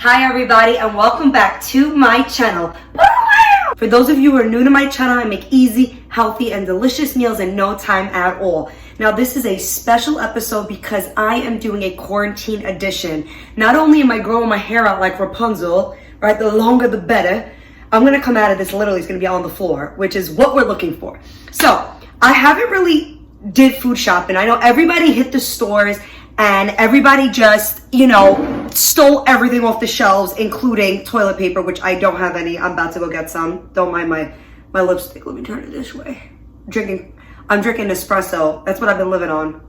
Hi everybody and welcome back to my channel. For those of you who are new to my channel, I make easy, healthy, and delicious meals in no time at all. Now this is a special episode because I am doing a quarantine edition. Not only am I growing my hair out like Rapunzel, right, the longer the better, I'm gonna come out of this, literally it's gonna be on the floor, which is what we're looking for. So I haven't really did food shopping. I know everybody hit the stores and everybody just, stole everything off the shelves, including toilet paper, which I don't have any. I'm about to go get some. Don't mind my lipstick. Let me turn it this way. I'm drinking espresso. That's what I've been living on.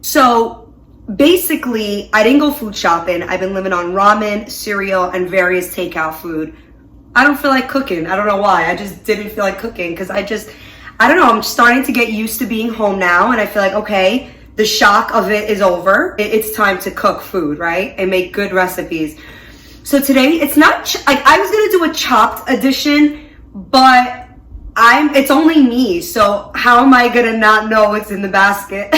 So basically, I didn't go food shopping. I've been living on ramen, cereal, and various takeout food. I don't feel like cooking. I don't know why. I just didn't feel like cooking because I don't know. I'm starting to get used to being home now, and I feel like, okay, the shock of it is over. It's time to cook food, right? And make good recipes. So today, it's not, like I was gonna do a chopped edition, but it's only me. So how am I gonna not know what's in the basket?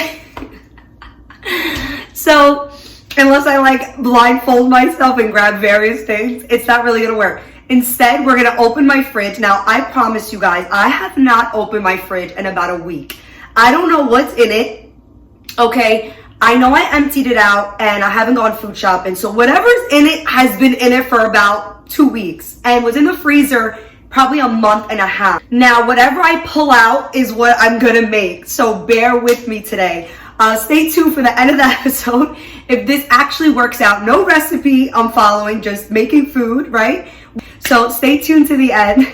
So unless I blindfold myself and grab various things, it's not really gonna work. Instead, we're gonna open my fridge. Now, I promise you guys, I have not opened my fridge in about a week. I don't know what's in it. Okay, I know I emptied it out and I haven't gone food shopping. So whatever's in it has been in it for about 2 weeks and was in the freezer probably a month and a half. Now, whatever I pull out is what I'm gonna make. So bear with me today. Stay tuned for the end of the episode. If this actually works out, no recipe I'm following, just making food, right? So stay tuned to the end.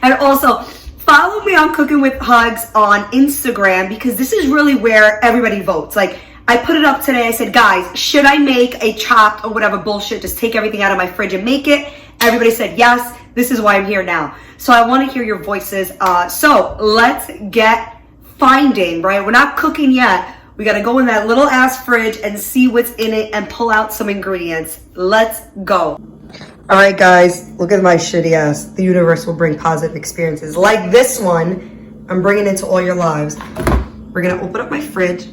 And also, follow me on Cooking with Hugs on Instagram because this is really where everybody votes. Like, I put it up today. I said, guys, should I make a chopped or whatever bullshit, just take everything out of my fridge and make it? Everybody said yes. This is why I'm here now. So I want to hear your voices. So let's get finding, right? We're not cooking yet. We got to go in that little ass fridge and see what's in it and pull out some ingredients. Let's go. All right, guys, look at my shitty ass. The universe will bring positive experiences like this one. I'm bringing into all your lives. We're gonna open up my fridge.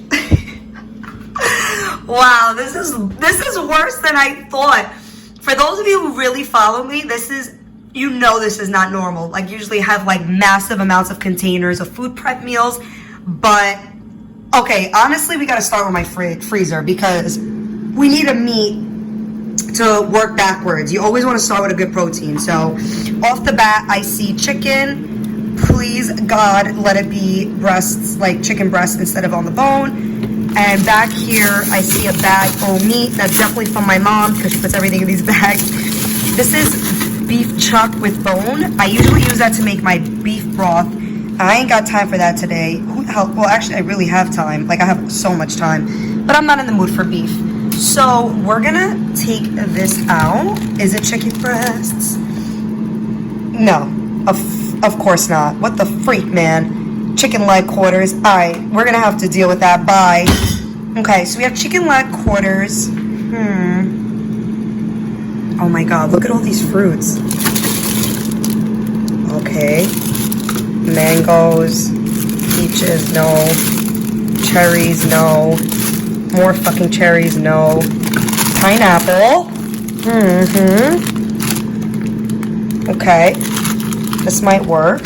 Wow, this is worse than I thought. For those of you who really follow me, this is not normal. Like, usually have massive amounts of containers of food prep meals. But okay, honestly, we gotta start with my freezer because we need a meat to work backwards. You always want to start with a good protein. So off the bat, I see chicken. Please God, let it be breasts, like chicken breasts instead of on the bone. And back here, I see a bag full of meat. That's definitely from my mom because she puts everything in these bags. This is beef chuck with bone. I usually use that to make my beef broth. I ain't got time for that today. Who the hell? Well, actually, I really have time. I have so much time, but I'm not in the mood for beef. So we're gonna take this out. Is it chicken breasts? No, of course not. What the freak, man? Chicken leg quarters. All right, we're gonna have to deal with that. Bye. Okay, so we have chicken leg quarters. Oh my God, look at all these fruits. Okay, mangoes, peaches, no. Cherries, no. More fucking cherries, no. Pineapple. Okay. This might work.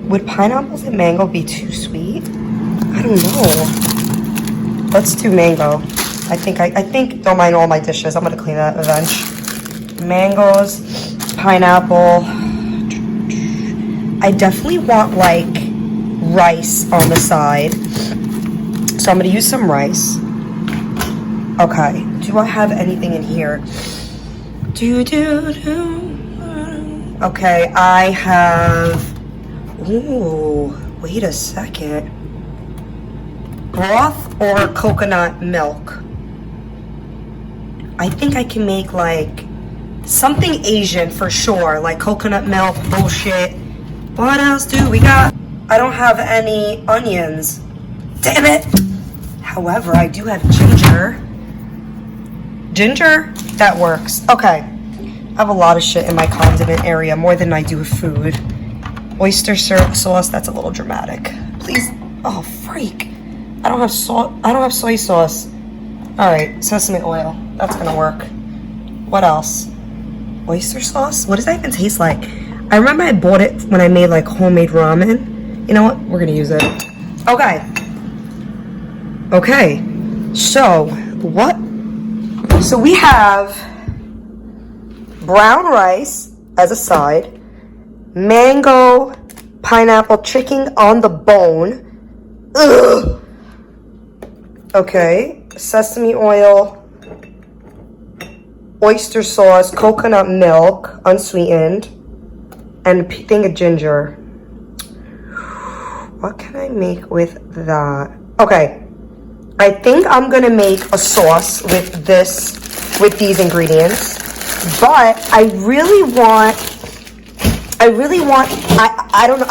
Would pineapples and mango be too sweet? I don't know. Let's do mango. I think, don't mind all my dishes. I'm gonna clean that eventually. Mangoes, pineapple. I definitely want rice on the side. So I'm gonna use some rice. Okay, do I have anything in here? Okay, I have, ooh, wait a second. Broth or coconut milk? I think I can make something Asian for sure, like coconut milk, bullshit. What else do we got? I don't have any onions. Damn it! However, I do have ginger. Ginger? That works. Okay. I have a lot of shit in my condiment area, more than I do with food. Oyster sauce, that's a little dramatic. Please. Oh, freak. I don't have soy sauce. All right, sesame oil. That's gonna work. What else? Oyster sauce? What does that even taste like? I remember I bought it when I made like homemade ramen. You know what? We're gonna use it. Okay. Okay. So, what? So we have brown rice as a side, mango, pineapple, chicken on the bone. Ugh. Okay. Sesame oil, oyster sauce, coconut milk, unsweetened, and a thing of ginger. What can I make with that? Okay, I think I'm gonna make a sauce with these ingredients, but I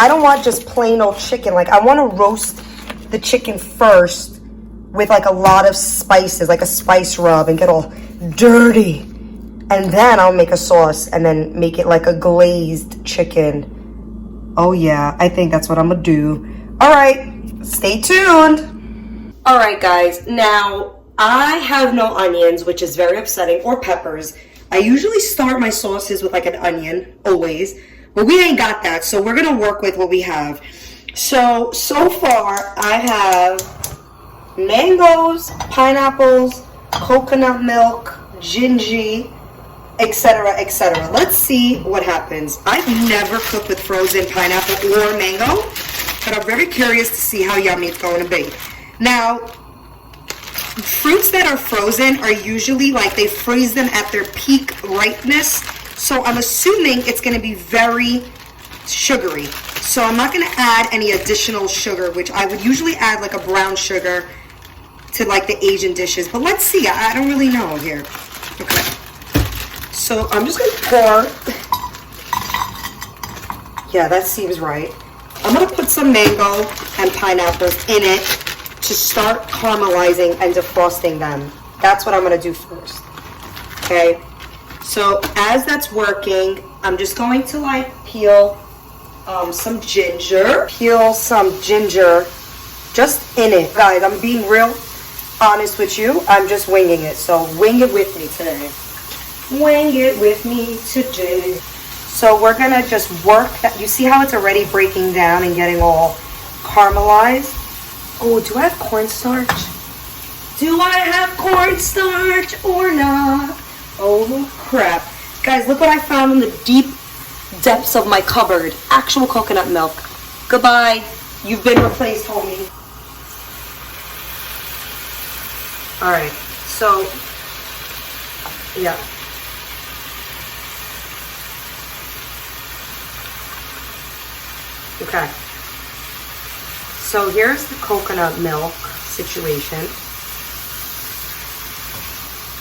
don't want just plain old chicken. Like, I want to roast the chicken first with like a lot of spices, like a spice rub, and get all dirty. And then I'll make a sauce and then make it like a glazed chicken. Oh yeah, I think that's what I'm gonna do. All right, stay tuned. All right, guys, now I have no onions, which is very upsetting, or peppers. I usually start my sauces with like an onion, always, but we ain't got that, so we're gonna work with what we have. So far I have mangoes, pineapples, coconut milk, ginger, etc., etc. Let's see what happens. I've never cooked with frozen pineapple or mango, but I'm very curious to see how yummy it's going to be. Now, fruits that are frozen are usually like they freeze them at their peak ripeness, so I'm assuming it's going to be very sugary. So I'm not going to add any additional sugar, which I would usually add like a brown sugar to like the Asian dishes, but let's see. I don't really know here. Okay, so I'm just gonna pour. Yeah, that seems right. I'm gonna put some mango and pineapples in it to start caramelizing and defrosting them. That's what I'm gonna do first. Okay, so as that's working, I'm just going to like peel some ginger. Peel some ginger just in it. Guys, I'm being real honest with you. I'm just winging it, so wing it with me today. Wing it with me today. So we're gonna just work that. You see how it's already breaking down and getting all caramelized? Oh, do I have cornstarch? Do I have cornstarch or not? Oh crap. Guys, look what I found in the deep depths of my cupboard. Actual coconut milk. Goodbye. You've been replaced, homie. Alright, so, yeah. Okay. So here's the coconut milk situation.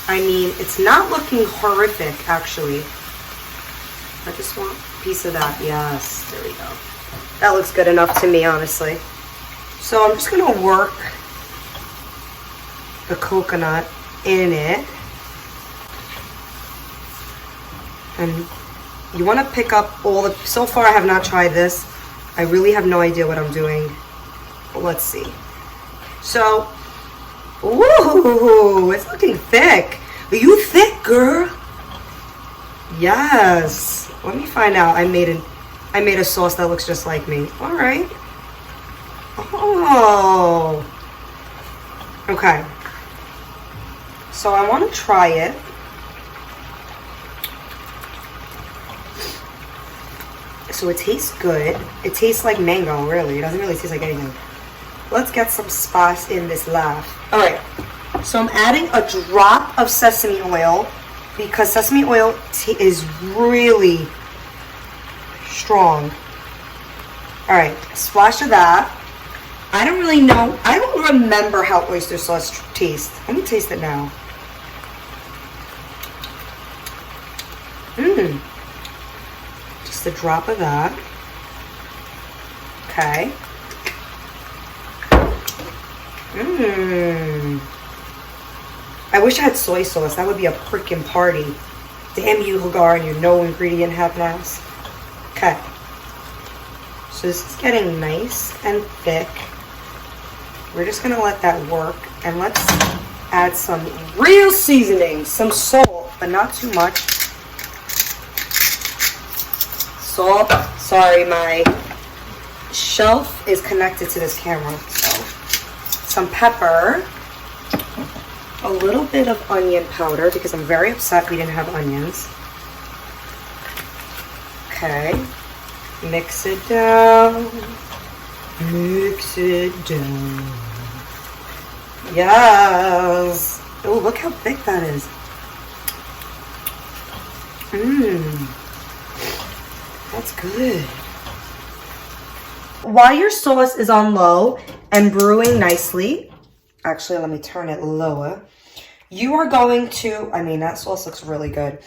I mean, it's not looking horrific, actually. I just want a piece of that. Yes, there we go. That looks good enough to me, honestly. So I'm just going to work the coconut in it, and you want to pick up all the. So far I have not tried this. I really have no idea what I'm doing, but let's see. So, ooh, it's looking thick. Are you thick, girl? Yes. Let me find out. I made a sauce that looks just like me. All right. Oh. Okay. So I want to try it. So it tastes good. It tastes like mango, really. It doesn't really taste like anything. Let's get some spice in this life. All right. So I'm adding a drop of sesame oil because sesame oil is really strong. All right. A splash of that. I don't really know. I don't remember how oyster sauce tastes. Let me taste it now. Just a drop of that. Okay. I wish I had soy sauce. That would be a freaking party. Damn you, Hagar, and your no ingredient half-ass. Okay. So this is getting nice and thick. We're just gonna let that work, and let's add some real seasoning, some salt, but not too much. Salt. Sorry, my shelf is connected to this camera. So, some pepper. A little bit of onion powder because I'm very upset we didn't have onions. Okay. Mix it down. Mix it down. Yes. Oh, look how thick that is. That's good. While your sauce is on low and brewing nicely, actually, let me turn it lower. You are going to, that sauce looks really good.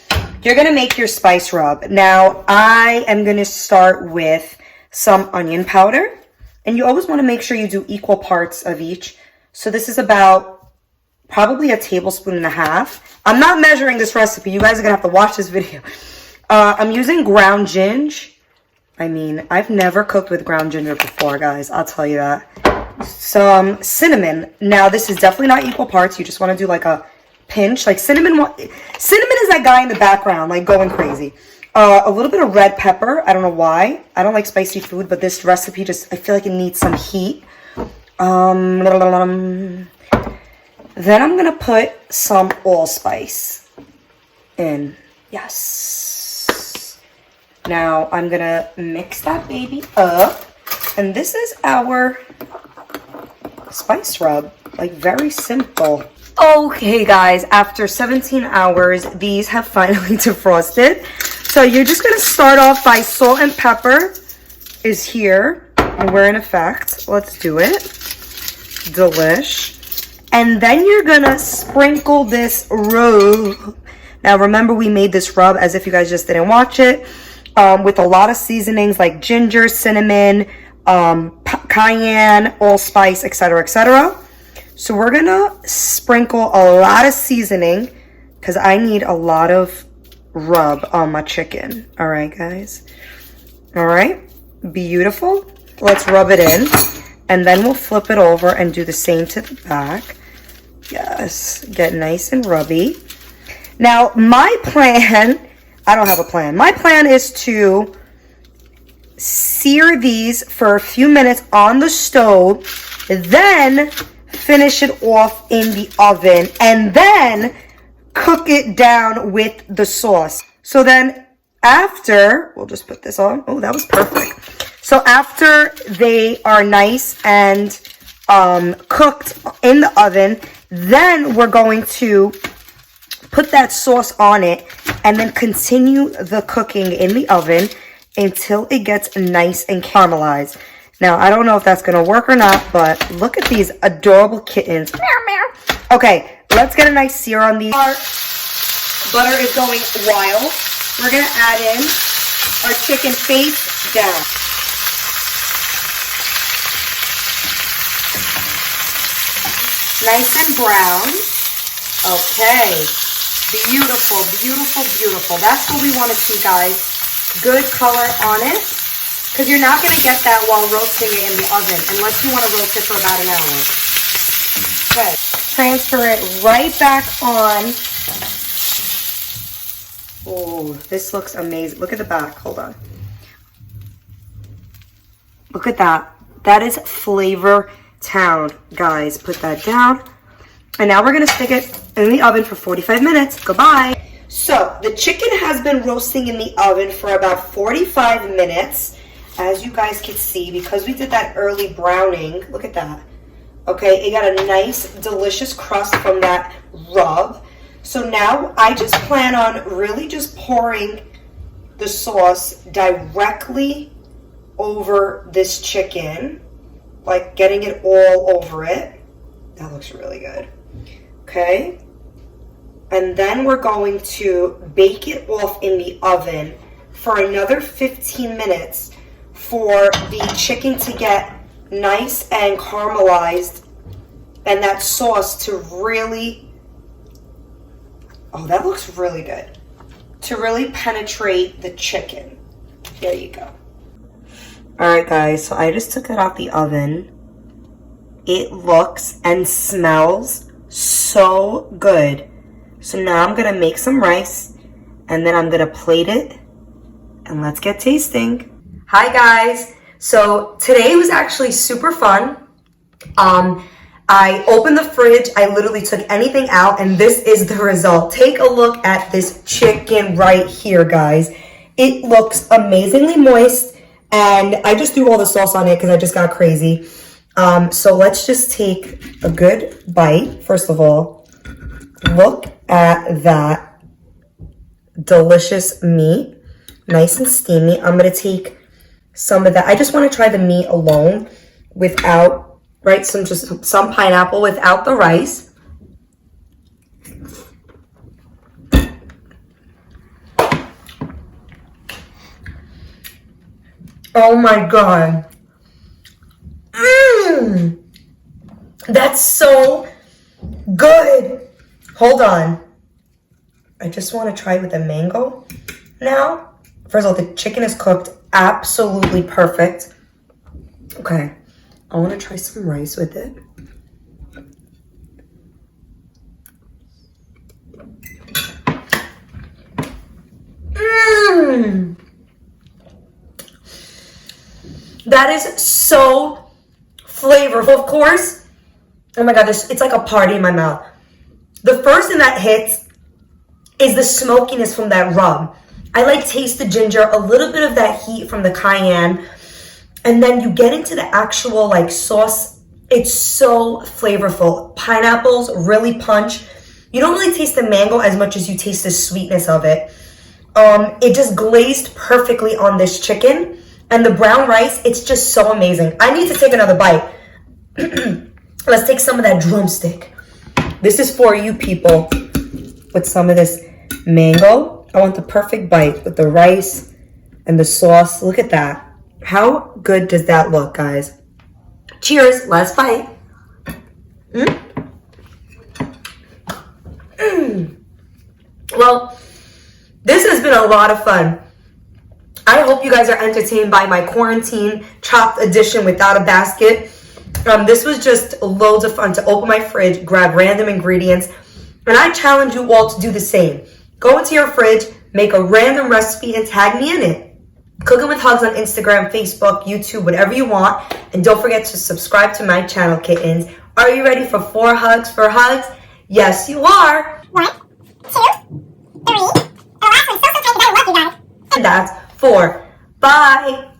You're going to make your spice rub. Now, I am going to start with some onion powder. And you always want to make sure you do equal parts of each. So this is about probably a tablespoon and a half. I'm not measuring this recipe. You guys are going to have to watch this video. I'm using ground ginger. I've never cooked with ground ginger before, guys. I'll tell you that. Some cinnamon. Now, this is definitely not equal parts. You just want to do like a pinch. Like cinnamon is that guy in the background, like going crazy. A little bit of red pepper. I don't know why. I don't like spicy food, but this recipe I feel like it needs some heat. Then I'm going to put some allspice in. Yes. Now I'm going to mix that baby up. And this is our spice rub. Like, very simple. Okay, guys, after 17 hours, these have finally defrosted. So you're just going to start off by salt and pepper is here. And we're in effect. Let's do it. Delish. And then you're going to sprinkle this rub. Now, remember, we made this rub, as if you guys just didn't watch it, with a lot of seasonings like ginger, cinnamon, cayenne, allspice, etc., etc. So we're gonna sprinkle a lot of seasoning because I need a lot of rub on my chicken. All right, guys. All right, beautiful. Let's rub it in, and then we'll flip it over and do the same to the back. Yes, get nice and rubby. Now, my plan, I don't have a plan. My plan is to sear these for a few minutes on the stove, then finish it off in the oven, and then cook it down with the sauce. So then after, we'll just put this on. Oh, that was perfect. So after they are nice and cooked in the oven, then we're going to put that sauce on it and then continue the cooking in the oven until it gets nice and caramelized. Now, I don't know if that's going to work or not, but look at these adorable kittens. Meow, meow. Okay, let's get a nice sear on these. Our butter is going wild. We're going to add in our chicken face down. Nice and brown. Okay. Beautiful, beautiful, beautiful. That's what we want to see, guys. Good color on it. Because you're not going to get that while roasting it in the oven, unless you want to roast it for about an hour. Okay. Transfer it right back on. Oh, this looks amazing. Look at the back. Hold on. Look at that. That is Flavor Town. Guys, put that down. And now we're going to stick it in the oven for 45 minutes. Goodbye. So, the chicken has been roasting in the oven for about 45 minutes. As you guys can see, because we did that early browning, look at that. Okay, it got a nice, delicious crust from that rub. So now I just plan on really just pouring the sauce directly over this chicken, like getting it all over it. That looks really good. Okay. And then we're going to bake it off in the oven for another 15 minutes for the chicken to get nice and caramelized and that sauce to really, oh, that looks really good, to really penetrate the chicken. There you go. All right, guys, so I just took it out the oven. It looks and smells so good. So now I'm gonna make some rice and then I'm gonna plate it and let's get tasting. Hi guys, so today was actually super fun. I opened the fridge, I literally took anything out, and this is the result. Take a look at this chicken right here, guys. It looks amazingly moist, and I just threw all the sauce on it because I just got crazy. So let's just take a good bite. First of all, look at that delicious meat, nice and steamy. I'm gonna take some of that. I just want to try the meat alone without, right, some pineapple without the rice. Oh my God. That's so good. Hold on. I just want to try with the mango now. First of all, the chicken is cooked absolutely perfect. Okay. I want to try some rice with it. That is so flavorful. Of course, oh my God, it's like a party in my mouth. The first thing that hits is the smokiness from that rub. I like taste the ginger, a little bit of that heat from the cayenne. And then you get into the actual like sauce. It's so flavorful. Pineapples really punch. You don't really taste the mango as much as you taste the sweetness of it. It just glazed perfectly on this chicken. And the brown rice, it's just so amazing. I need to take another bite. Let's take some of that drumstick. This is for you people with some of this mango. I want the perfect bite with the rice and the sauce. Look at that. How good does that look, guys? Cheers, let's bite. Well, this has been a lot of fun. I hope you guys are entertained by my quarantine chopped edition without a basket. This was just loads of fun to open my fridge, grab random ingredients, and I challenge you all to do the same. Go into your fridge, make a random recipe, and tag me in it. Cooking with Hugs on Instagram, Facebook, YouTube, whatever you want. And don't forget to subscribe to my channel, kittens. Are you ready for 4 hugs for hugs? Yes, you are. 1, 2, 3. The last one's so tiny that I love you guys. And that's 4. Bye.